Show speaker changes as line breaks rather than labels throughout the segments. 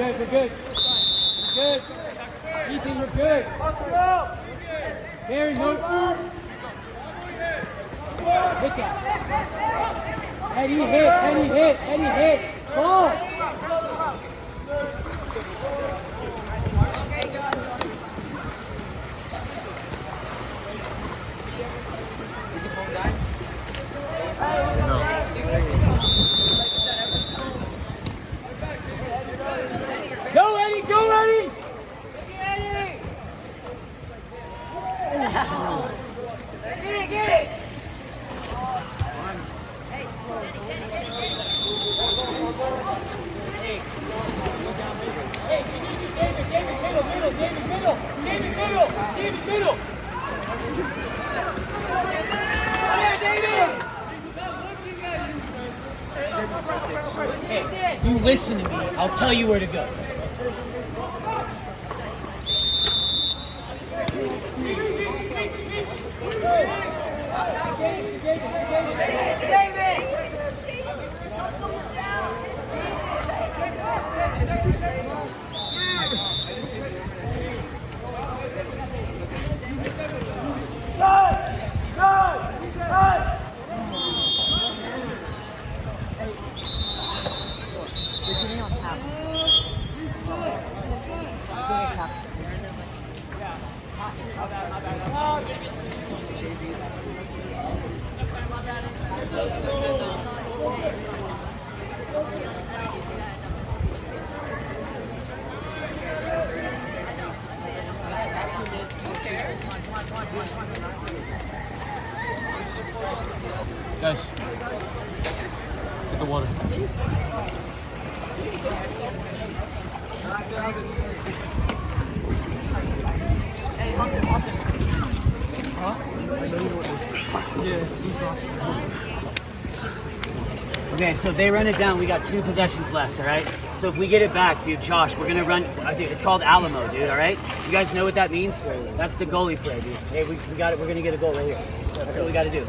good, we're good. We're good. Ethan, we're good. Barry, no. Hit that. Eddie hit. Ball. Go, Eddie! Get it! Hey, middle! Hey, you listen to me. I'll tell you where to go. Guys, get the water. Hey, Hunter. Huh? Yeah. Okay, so if they run it down, we got 2 possessions left, all right? So if we get it back, dude, Josh, we're gonna run. It's called Alamo, dude. All right? You guys know what that means? That's the goalie play, dude. Hey, we got it. We're gonna get a goal right here. That's what we got to do.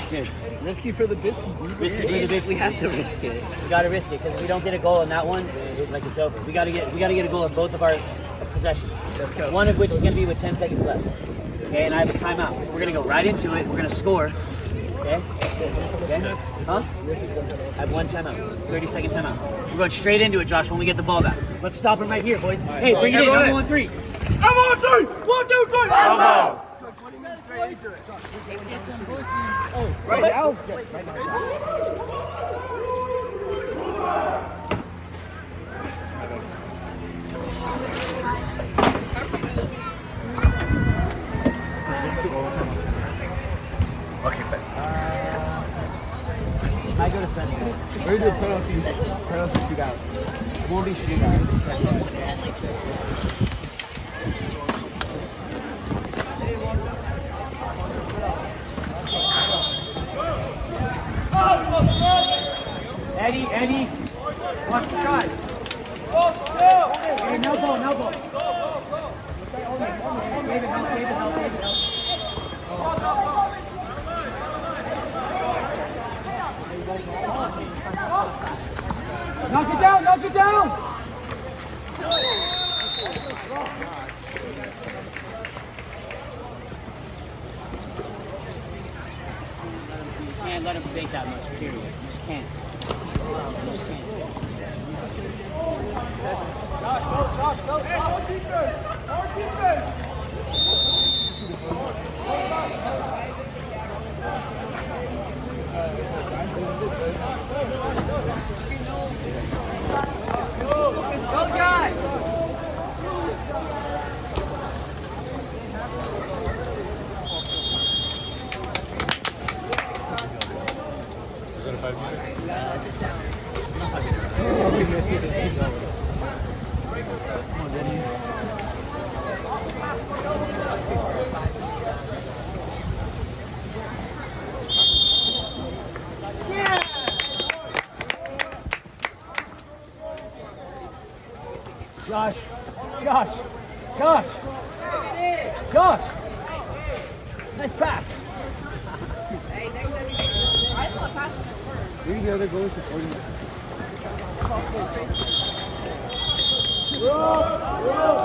Dude,
risky for the biscuit.
Risky for the biscuit. We have to risk it. We got to risk it because if we don't get a goal on that one, it's over. We got to get a goal on both of our possessions. Let's go. One of which is gonna be with 10 seconds left. Okay, and I have a timeout, so we're gonna go right into it. We're gonna score. Okay? Huh? I have 1 timeout. 30-second timeout. We're going straight into it, Josh, when we get the ball back. Let's stop him right here, boys. Hey, bring it in. I'm on 3. I'm on 3! 1, 2, 3! Bravo!
Oh, right now? Yes, right now.
Okay, bet.
I go to center.
We're going to do penalty shootout.
It won't be shootout. Eddie, watch the shot. Hey, no ball. David, help. Knock it down! You can't let him fake that much, period. You just can't. Josh, go! More defense! Go, Josh!
Is that a 5 meter?
Josh! Nice pass!
Maybe the other goal is for 40 minutes.
Go!